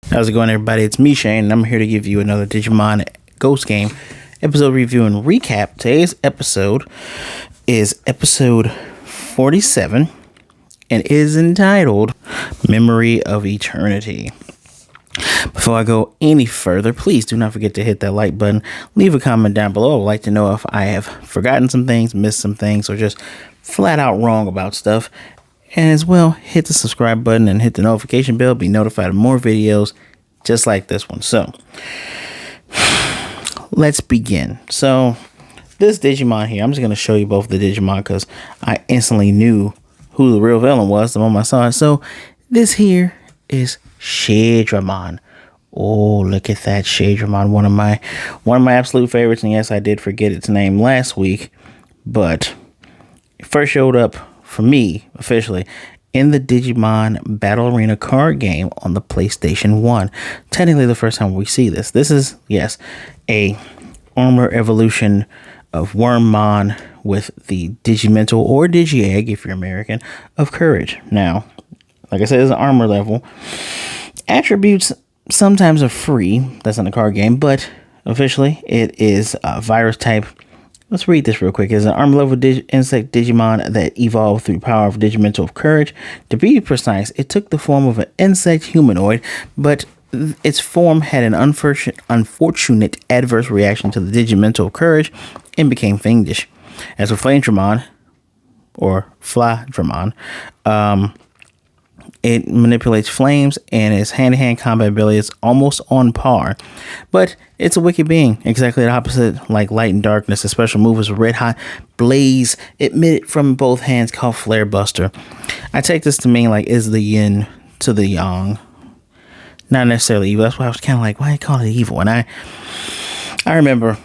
How's it going, everybody? It's me, Shane, and I'm here to give you another Digimon Ghost Game episode review and recap. Today's episode is episode 47 and is entitled Memory of Eternity. Before I go any further, please do not forget to hit that like button. Leave a comment down below. I would like to know if I have forgotten some things, missed some things, or just flat out wrong about stuff. And as well, hit the subscribe button and hit the notification bell. Be notified of more videos just like this one. So, let's begin. So, this Digimon here, I'm just going to show you both the Digimon because I instantly knew who the real villain was the moment I saw it. So, this here is Shadramon. Oh, look at that Shadramon, one of my absolute favorites. And yes, I did forget its name last week, but it first showed up for me officially in the Digimon Battle Arena card game on the PlayStation 1. Technically the first time we see this. This is, yes, a armor evolution of Wormmon with the Digimental or Digi-Egg, if you're American, of Courage. Now, like I said, it's an armor level. Attributes sometimes are free. That's in the card game, but officially it is a virus type. Let's read this real quick. It's an armor level insect Digimon that evolved through power of Digimental of Courage. To be precise, it took the form of an insect humanoid, but its form had an unfortunate adverse reaction to the Digimental of Courage and became fiendish. As for Flamedramon, or Fladramon, it manipulates flames, and its hand-to-hand combat ability is almost on par. But it's a wicked being, exactly the opposite like light and darkness. Its special move is a red-hot blaze emitted from both hands called Flare Buster. I take this to mean like is the yin to the yang. Not necessarily evil. That's why I was kind of like, why do you call it evil? And I remember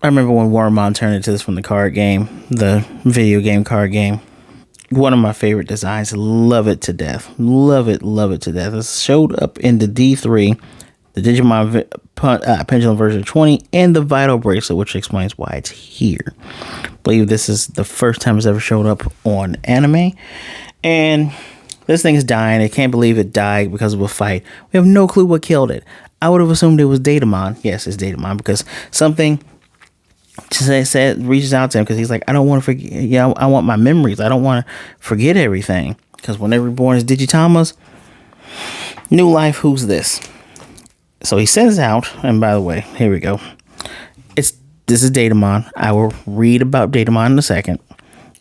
when Wormmon turned into this from the card game, the video game card game. One of my favorite designs. Love it to death. Love it to death. It showed up in the D3, the Digimon Pendulum version 20, and the Vital Bracelet, which explains why it's here. I believe this is the first time it's ever showed up on anime. And this thing is dying. I can't believe it died because of a fight. We have no clue what killed it. I would have assumed it was Datamon. Yes, it's Datamon because something reaches out to him because he's like, I don't want to forget. Yeah, I want my memories. I don't want to forget everything because when they're reborn as digitamas, new life. Who's this? So he sends out, and by the way, here we go. This is Datamon. I will read about Datamon in a second,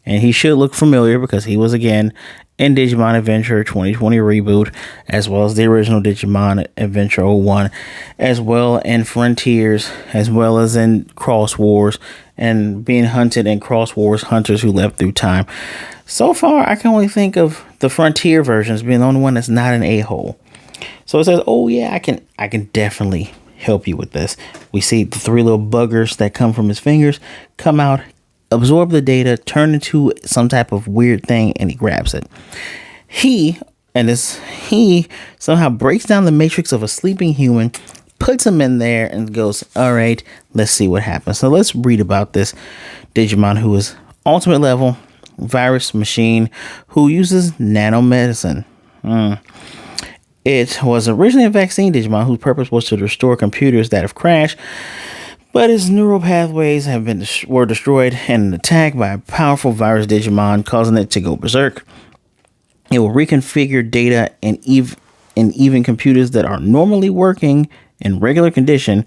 and he should look familiar because he was again in Digimon Adventure 2020 reboot, as well as the original Digimon Adventure 01, as well in Frontiers, as well as in Cross Wars, and being hunted in Cross Wars Hunters Who Leapt Through Time. So far, I can only think of the Frontier versions being the only one that's not an a-hole. So it says, oh yeah, I can definitely help you with this. We see the three little buggers that come from his fingers come out, absorb the data, turn into some type of weird thing, and he grabs it. He somehow breaks down the matrix of a sleeping human, puts him in there, and goes, all right, let's see what happens. So let's read about this Digimon who is ultimate level virus machine who uses nanomedicine. It was originally a vaccine Digimon whose purpose was to restore computers that have crashed, but its neural pathways were destroyed in an attack by a powerful virus Digimon, causing it to go berserk. It will reconfigure data in even computers that are normally working in regular condition,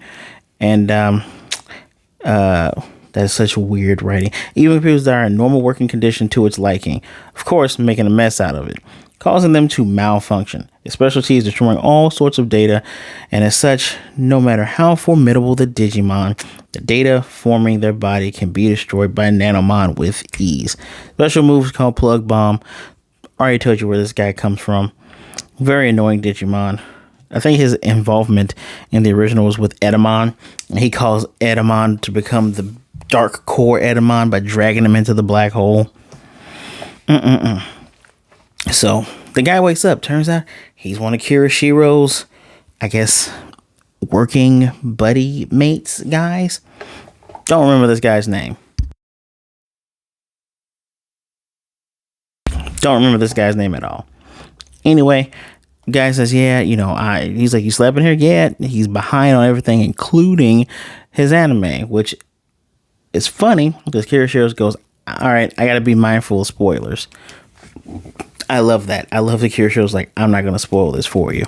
and that is such weird writing. Even computers that are in normal working condition to its liking, of course, making a mess out of it, causing them to malfunction. Its specialty is destroying all sorts of data, and as such, no matter how formidable the Digimon, the data forming their body can be destroyed by Nanomon with ease. Special moves called Plug Bomb. Already told you where this guy comes from. Very annoying Digimon. I think his involvement in the original was with Etamon, and he caused Etamon to become the Dark Core Etamon by dragging him into the black hole. So the guy wakes up. Turns out he's one of Kyoshiro's, I guess, working buddy mates guys. Don't remember this guy's name. Don't remember this guy's name at all. Anyway, Guy says, yeah, he's like, you slept in here? Yeah. He's behind on everything, including his anime, which is funny because Kyoshiro goes, all right, I got to be mindful of spoilers. I love that. I love the Kyoshiro's like, I'm not going to spoil this for you.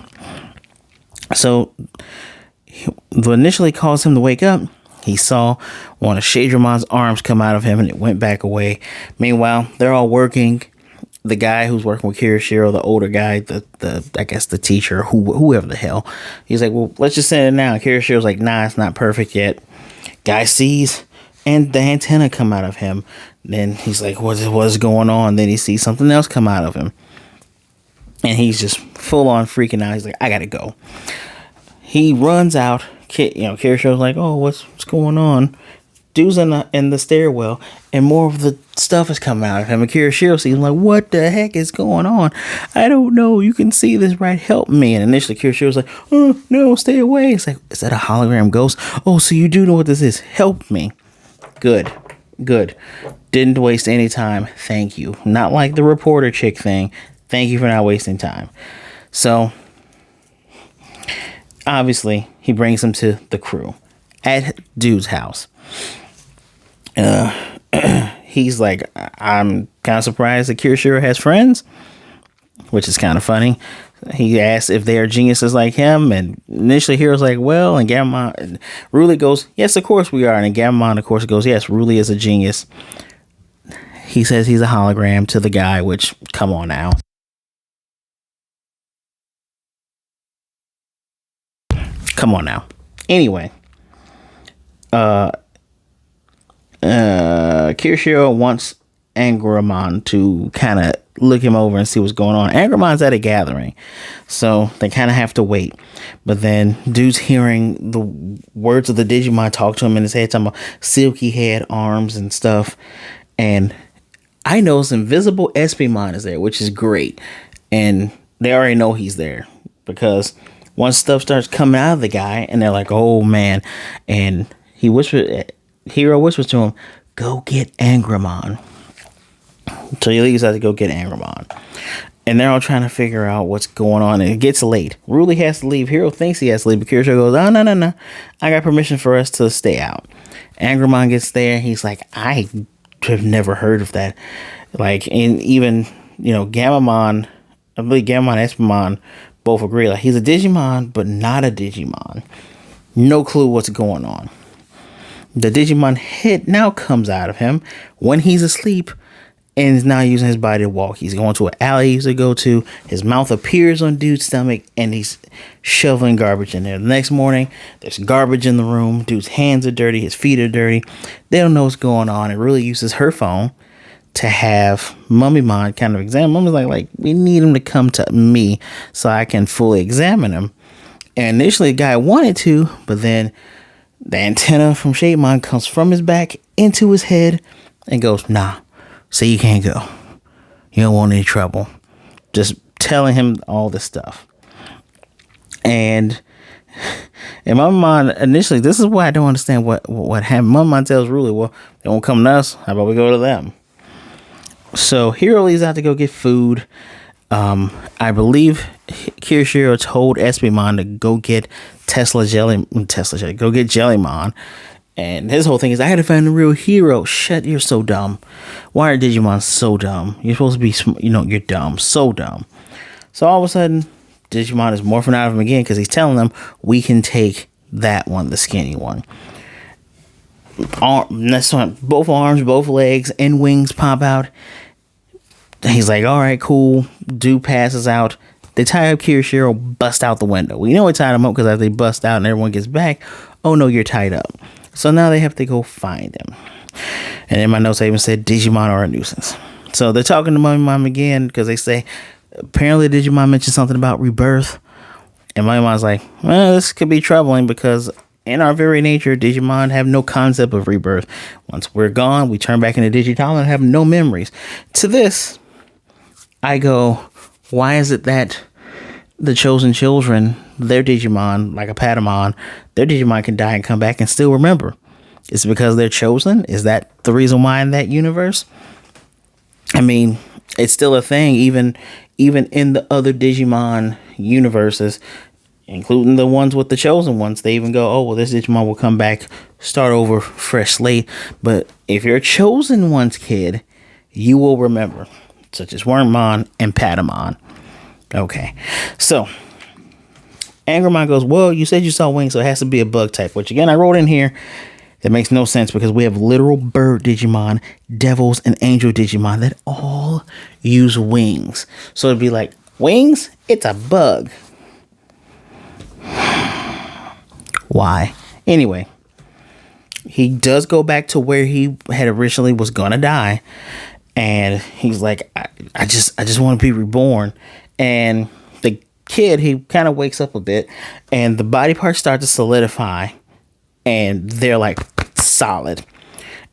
So he initially caused him to wake up. He saw one of Shadramon's arms come out of him and it went back away. Meanwhile, they're all working. The guy who's working with Kiyoshiro, the older guy, the I guess the teacher, whoever the hell, he's like, well, let's just send it now. Kiyoshiro's like, nah, it's not perfect yet. Guy sees, and the antenna come out of him. Then he's like, what's going on? Then he sees something else come out of him, and he's just full on freaking out. He's like, I gotta go. He runs out. Kiyoshiro's like, oh, what's going on? Dude's in the stairwell, and more of the stuff is coming out of him. And Kyoshiro sees him like, what the heck is going on? I don't know. You can see this, right? Help me. And initially Kyoshiro's like, oh, no, stay away. It's like, is that a hologram ghost? Oh, so you do know what this is. Help me. Good. Didn't waste any time. Thank you. Not like the reporter chick thing. Thank you for not wasting time. So, obviously, he brings him to the crew at dude's house. He's like, I'm kind of surprised that Kyoshiro has friends, which is kind of funny. He asks if they are geniuses like him, and initially Hero's like, well, and Gamamon, Ruli goes, yes, of course we are, and Gamamon, of course, goes, yes, Ruli is a genius. He says he's a hologram to the guy, which, come on now. Anyway, Kyoshiro wants Angramon to kind of look him over and see what's going on. Angramon's at a gathering, so they kind of have to wait. But then dude's hearing the words of the Digimon talk to him in his head, talking about silky head, arms, and stuff. And I know this invisible Espimon is there, which is great. And they already know he's there because once stuff starts coming out of the guy, and they're like, oh man. And Hero whispers to him, go get Angramon. So he leaves out to go get Angramon. And they're all trying to figure out what's going on. And it gets late. Ruli has to leave. Hero thinks he has to leave. But Kyoshiro goes, oh, no. I got permission for us to stay out. Angramon gets there. He's like, I have never heard of that. Like, and even, Gamamon, I believe Gamamon and Espimon both agree. Like, he's a Digimon, but not a Digimon. No clue what's going on. The Digimon head now comes out of him when he's asleep and is now using his body to walk. He's going to an alley he used to go to. His mouth appears on dude's stomach and he's shoveling garbage in there. The next morning, there's garbage in the room. Dude's hands are dirty. His feet are dirty. They don't know what's going on. It really uses her phone to have Mummymon kind of examine. Mummy's like, we need him to come to me so I can fully examine him. And initially the guy wanted to, but then the antenna from Shadramon comes from his back into his head and goes, nah, so you can't go. You don't want any trouble. Just telling him all this stuff. And Mummymon, initially, this is why I don't understand what happened. Mummymon tells Ruli, well, they won't come to us. How about we go to them? So Hero leaves out to go get food. I believe Kyoshiro told Espimon to go get go get Jellymon. And his whole thing is, I had to find the real hero. Shit, you're so dumb. Why are Digimon so dumb? You're supposed to be, you're dumb. So dumb. So all of a sudden, Digimon is morphing out of him again because he's telling them, we can take that one, the skinny one. Both arms, both legs, and wings pop out. He's like, all right, cool. Dude passes out. They tie up Kyoshiro, bust out the window. We know we tied him up because as they bust out and everyone gets back, oh no, you're tied up. So now they have to go find him. And in my notes, I even said Digimon are a nuisance. So they're talking to Mummymon again because they say, apparently Digimon mentioned something about rebirth. And Mummimon's like, well, this could be troubling because in our very nature, Digimon have no concept of rebirth. Once we're gone, we turn back into digitama and have no memories. To this, I go, why is it that the chosen children, their Digimon, like a Patamon, their Digimon can die and come back and still remember? Is it because they're chosen? Is that the reason why in that universe? I mean, It's still a thing, even in the other Digimon universes, including the ones with the chosen ones. They even go, oh well, this Digimon will come back, start over, fresh slate. But if you're a chosen one's kid, you will remember, such as Wormmon and Patamon. Okay, so Angramon goes, well, you said you saw wings, so it has to be a bug type, which again I wrote in here. That makes no sense because we have literal bird Digimon, devils, and angel Digimon that all use wings. So it'd be like, wings? It's a bug. Why? Anyway, he does go back to where he had originally was gonna die. And he's like, I just want to be reborn. And the kid, he kind of wakes up a bit and the body parts start to solidify. And they're like solid.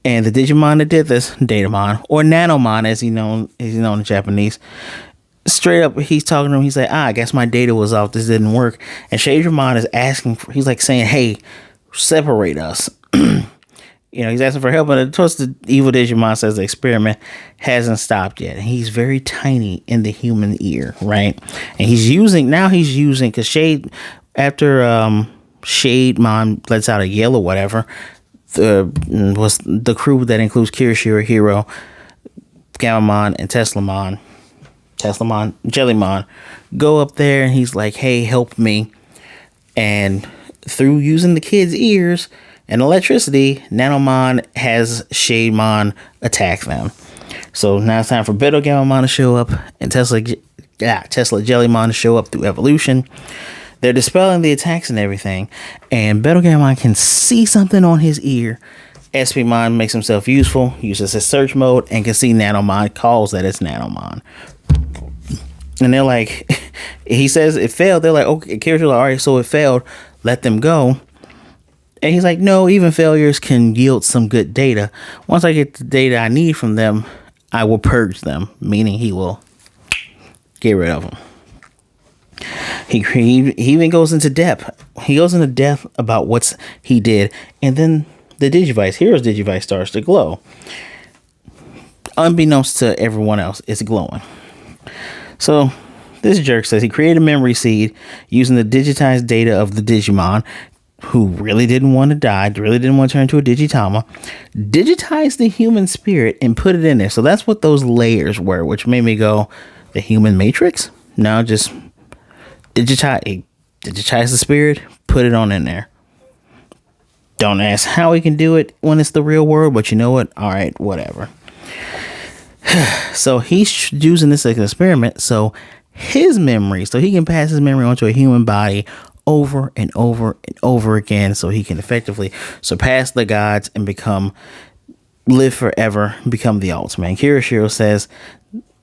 And the Digimon that did this, Datamon, or Nanomon as he's known in Japanese, straight up he's talking to him. He's like, I guess my data was off. This didn't work. And Shadramon is asking he's like saying, hey, separate us. He's asking for help. And of course the evil Digimon says the experiment hasn't stopped yet. And he's very tiny in the human ear, right? And he's using because Shade after Shademon lets out a yell or whatever. Was the crew that includes Kyoshiro, Hero, Gammamon, and Jellymon go up there and he's like, hey, help me. And through using the kid's ears and electricity, Nanomon has Shademon attack them. So now it's time for Beto Gammamon to show up and Tesla Jellymon to show up through evolution. They're dispelling the attacks and everything. And Beto Gammamon can see something on his ear. Espimon makes himself useful, uses his search mode, and can see Nanomon, calls that it's Nanomon. And they're like, he says it failed. They're like, okay, character's like, all right, so it failed. Let them go. And he's like, no, even failures can yield some good data. Once I get the data I need from them, I will purge them, meaning he will get rid of them. He even goes into depth. He goes into depth about what he did. And then the Digivice, Hero's Digivice, starts to glow. Unbeknownst to everyone else, it's glowing. So this jerk says he created a memory seed using the digitized data of the Digimon who really didn't want to die, really didn't want to turn into a digitama, digitized the human spirit and put it in there. So that's what those layers were, which made me go, the human matrix? No, just digitize the spirit, put it on in there. Don't ask how he can do it when it's the real world, but you know what? All right, whatever. So he's using this as an experiment, so his memory, so he can pass his memory onto a human body over and over and over again, so he can effectively surpass the gods and live forever, become the ultimate. And Kyoshiro says,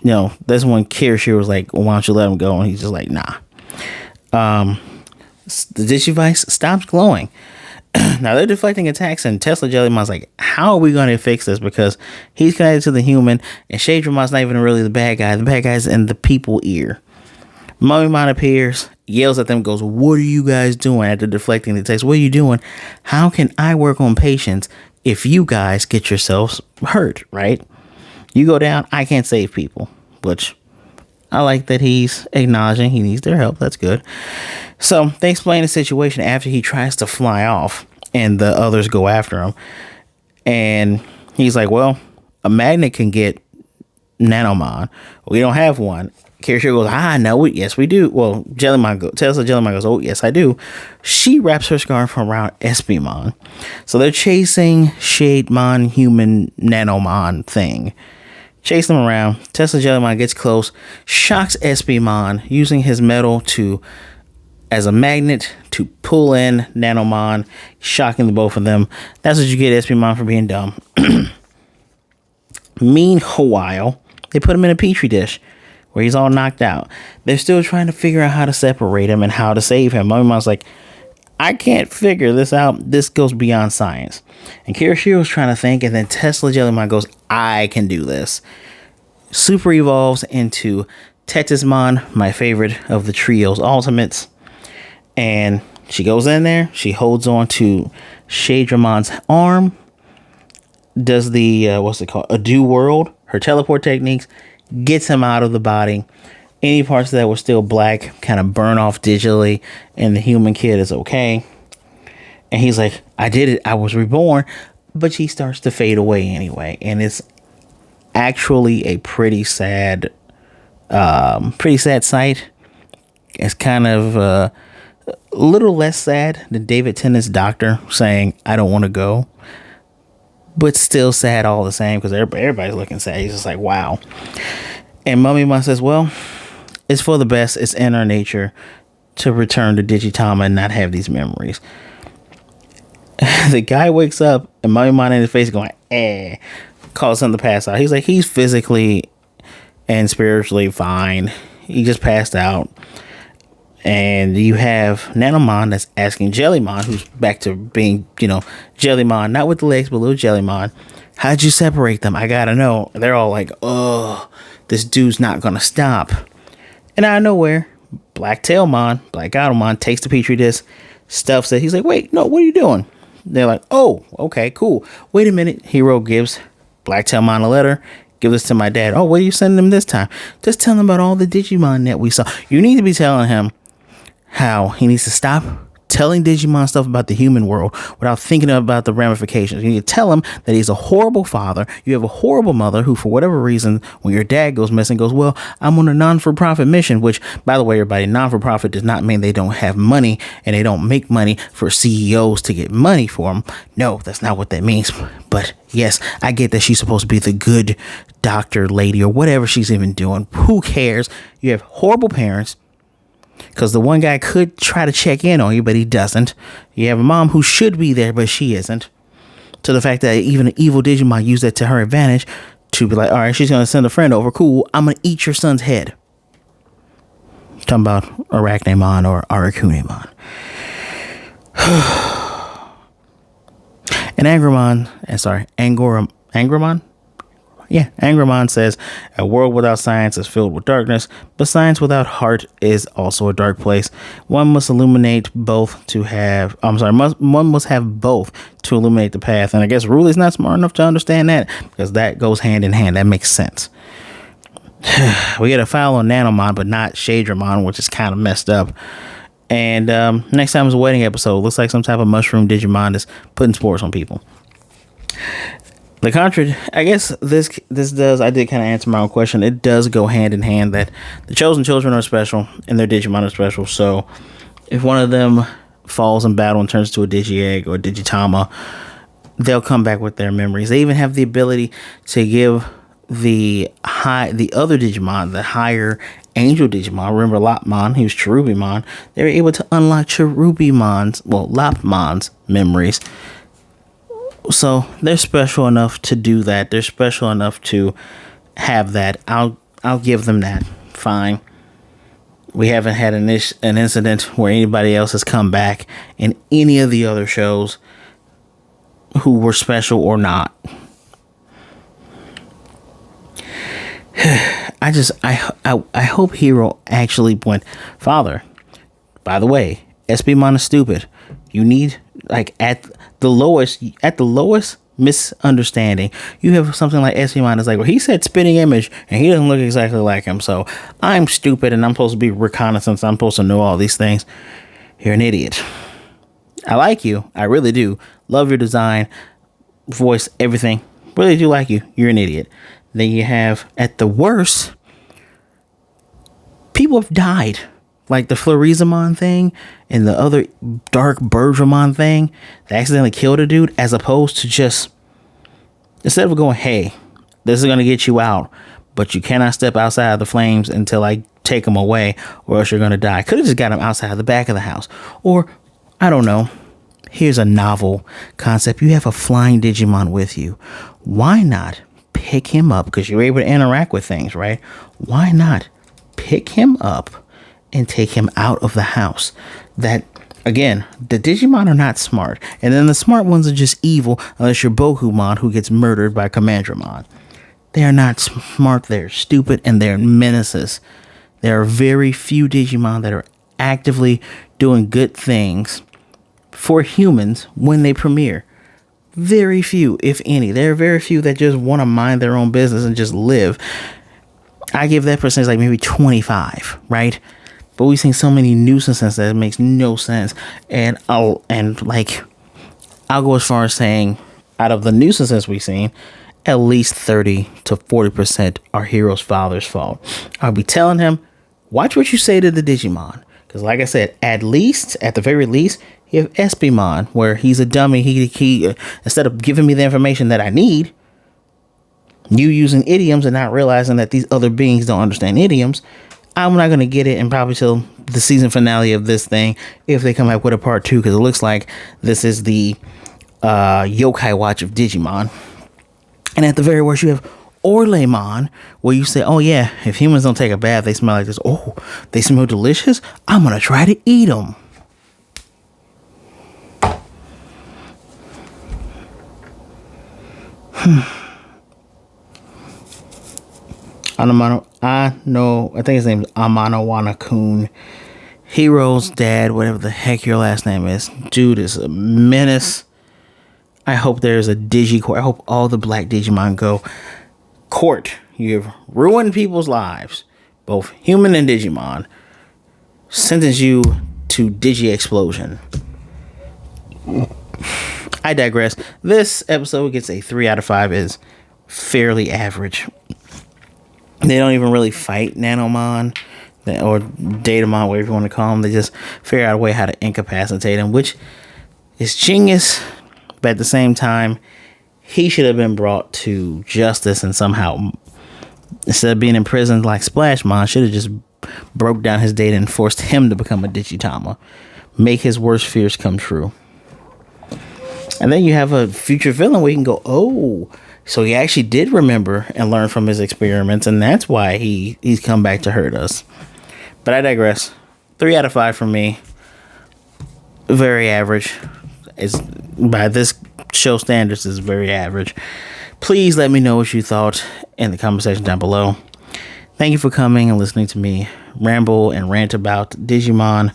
that's when Kyoshiro was like, well, why don't you let him go? And he's just like, nah. The Digivice stops glowing. Now they're deflecting attacks, and Tesla Jellymon's like, how are we going to fix this? Because he's connected to the human, and Shadramon's not even really the bad guy. The bad guy's in the people ear. Mummymon appears, yells at them, goes, what are you guys doing after deflecting the attacks? What are you doing? How can I work on patience if you guys get yourselves hurt, right? You go down, I can't save people, which I like that he's acknowledging he needs their help. That's good. So they explain the situation after he tries to fly off and the others go after him. And he's like, well, a magnet can get Nanomon. We don't have one. Kyoshiro goes, no, yes, we do. Well, Tesla Jellymon goes, oh, yes, I do. She wraps her scarf around Espimon. So they're chasing Shademon, human Nanomon thing. Chase them around. Tesla Jellymon gets close, shocks Espimon using his metal as a magnet to pull in Nanomon, shocking the both of them. That's what you get, Espimon, for being dumb. Meanwhile, they put him in a petri dish where he's all knocked out. They're still trying to figure out how to separate him and how to save him. Mummymon's like, I can't figure this out. This goes beyond science. And Kiroshiro's trying to think, and then Tesla Jellymon goes, I can do this. Super evolves into Thetismon, my favorite of the trio's ultimates. And she goes in there. She holds on to Shadramon's arm. Does the, what's it called? A do world. Her teleport techniques. gets him out of the body. Any parts that were still black kind of burn off digitally, and the human kid is okay. And he's like, I did it. I was reborn. But she starts to fade away anyway. And it's actually a pretty sad sight. It's kind of a little less sad than David Tennant's doctor saying, I don't want to go. But still sad all the same, because everybody's looking sad. He's just like, wow. And Mummy says, well, it's for the best. It's in our nature to return to Digitama and not have these memories. The guy wakes up and Mummy in his face going, calls him to pass out. He's like, he's physically and spiritually fine. He just passed out. And you have Nanomon that's asking Jellymon, who's back to being, Jellymon, not with the legs, but little Jellymon. How'd you separate them? I gotta know. They're all like, oh, this dude's not gonna stop. And out of nowhere, Black Gatomon takes the Petri dish, stuffs it. He's like, wait, no, what are you doing? They're like, oh, okay, cool. Wait a minute. Hero gives Black Tailmon a letter. Give this to my dad. Oh, what are you sending him this time? Just tell him about all the Digimon that we saw. You need to be telling him how he needs to stop telling Digimon stuff about the human world without thinking about the ramifications. You need to tell him that he's a horrible father. You have a horrible mother who, for whatever reason, when your dad goes missing, goes, well, I'm on a non-for-profit mission, which, by the way, everybody, non-for-profit does not mean they don't have money and they don't make money for CEOs to get money for them. No, that's not what that means. But yes, I get that she's supposed to be the good doctor lady or whatever she's even doing. Who cares? You have horrible parents. Because the one guy could try to check in on you, but he doesn't. You have a mom who should be there, but she isn't. To the fact that even an evil Digimon used that to her advantage to be like, all right, she's going to send a friend over. Cool, I'm going to eat your son's head. Talking about Arachnamon or Arakunamon. And Angramon? Yeah, Angramon says, a world without science is filled with darkness, but science without heart is also a dark place. One must illuminate both to have, one must have both to illuminate the path. And I guess Ruli's not smart enough to understand that, because that goes hand in hand. That makes sense. We get a file on Nanomon, but not Shadramon, which is kind of messed up. And next time is a wedding episode. Looks like some type of mushroom Digimon is putting spores on people. I guess this does, I did kind of answer my own question. It does go hand in hand that the chosen children are special and their Digimon are special. So if one of them falls in battle and turns to a Digi-Egg or a Digitama, they'll come back with their memories. They even have the ability to give the other Digimon, the higher angel Digimon, remember Lopmon, he was Cherubimon, they were able to unlock Lopmon's memories. So they're special enough to do that. They're special enough to have that. I'll give them that. Fine. We haven't had an incident where anybody else has come back in any of the other shows who were special or not. I hope Hero actually went, Father, by the way, SBMon is stupid. You need, at the lowest misunderstanding, you have something like SBMon is like, well, he said spitting image and he doesn't look exactly like him, so I'm stupid and I'm supposed to be reconnaissance, I'm supposed to know all these things. You're an idiot. I like you, I really do. Love your design, voice, everything. Really do like you. You're an idiot. Then you have, at the worst, people have died. Like the Florizamon thing and the other Dark Birdramon thing that accidentally killed a dude, as opposed to just, instead of going, hey, this is going to get you out, but you cannot step outside of the flames until I take him away or else you're going to die. Could have just got him outside the back of the house. Or, I don't know, here's a novel concept. You have a flying Digimon with you. Why not pick him up? Because you're able to interact with things, right? Why not pick him up and take him out of the house? That, again, the Digimon are not smart, and then the smart ones are just evil unless you're Bohumon, who gets murdered by Commandramon. They are not smart, they're stupid, and they're menaces. There are very few Digimon that are actively doing good things for humans when they premiere. Very few, if any. There are very few that just want to mind their own business and just live. I give that percentage like maybe 25, right? But we've seen so many nuisances that it makes no sense. And I'll go as far as saying, out of the nuisances we've seen, at least 30 to 40% are Hero's father's fault. I'll be telling him, watch what you say to the Digimon. Because like I said, at the very least, you have Espimon, where he's a dummy. He instead of giving me the information that I need, you using idioms and not realizing that these other beings don't understand idioms, I'm not going to get it, and probably till the season finale of this thing, if they come up with a part 2, because it looks like this is the Yokai Watch of Digimon. And at the very worst, you have Orlemon, where you say, oh yeah, if humans don't take a bath, they smell like this. Oh, they smell delicious? I'm going to try to eat them. I think his name is Amano-wana-kun. Hero's dad, whatever the heck your last name is. Dude is a menace. I hope there's a Digicourt. I hope all the black Digimon go. Court, you have ruined people's lives, both human and Digimon. Sentence you to Digi-explosion. I digress. This episode gets a 3 out of 5. Is fairly average. They don't even really fight Nanomon or Datamon, whatever you want to call them. They just figure out a way how to incapacitate him, which is genius. But at the same time, he should have been brought to justice, and somehow, instead of being imprisoned like Splashmon, should have just broke down his data and forced him to become a digitama. Make his worst fears come true. And then you have a future villain where you can go, oh, so he actually did remember and learn from his experiments, and that's why he's come back to hurt us. But I digress. 3 out of 5 for me. Very average. It's, by this show standards, is very average. Please let me know what you thought in the comment section down below. Thank you for coming and listening to me ramble and rant about Digimon.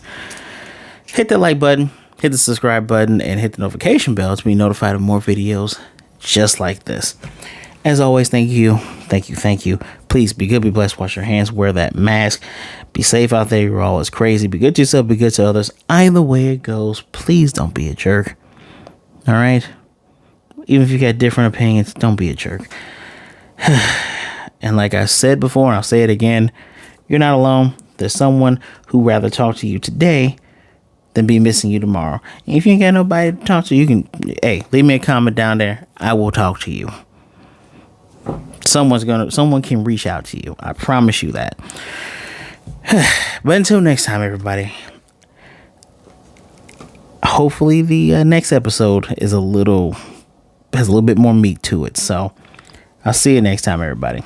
Hit that like button, hit the subscribe button, and hit the notification bell to be notified of more videos just like this. As always, thank you. Please be good, be blessed, wash your hands, wear that mask, be safe out there. You're always crazy. Be good to yourself, be good to others. Either way it goes, please don't be a jerk. All right? Even if you got different opinions, don't be a jerk. And like I said before, and I'll say it again, you're not alone. There's someone who'd rather talk to you today than be missing you tomorrow. And if you ain't got nobody to talk to, you can, leave me a comment down there. I will talk to you. Someone can reach out to you. I promise you that. But until next time, everybody. Hopefully the next episode has a little bit more meat to it. So I'll see you next time, everybody.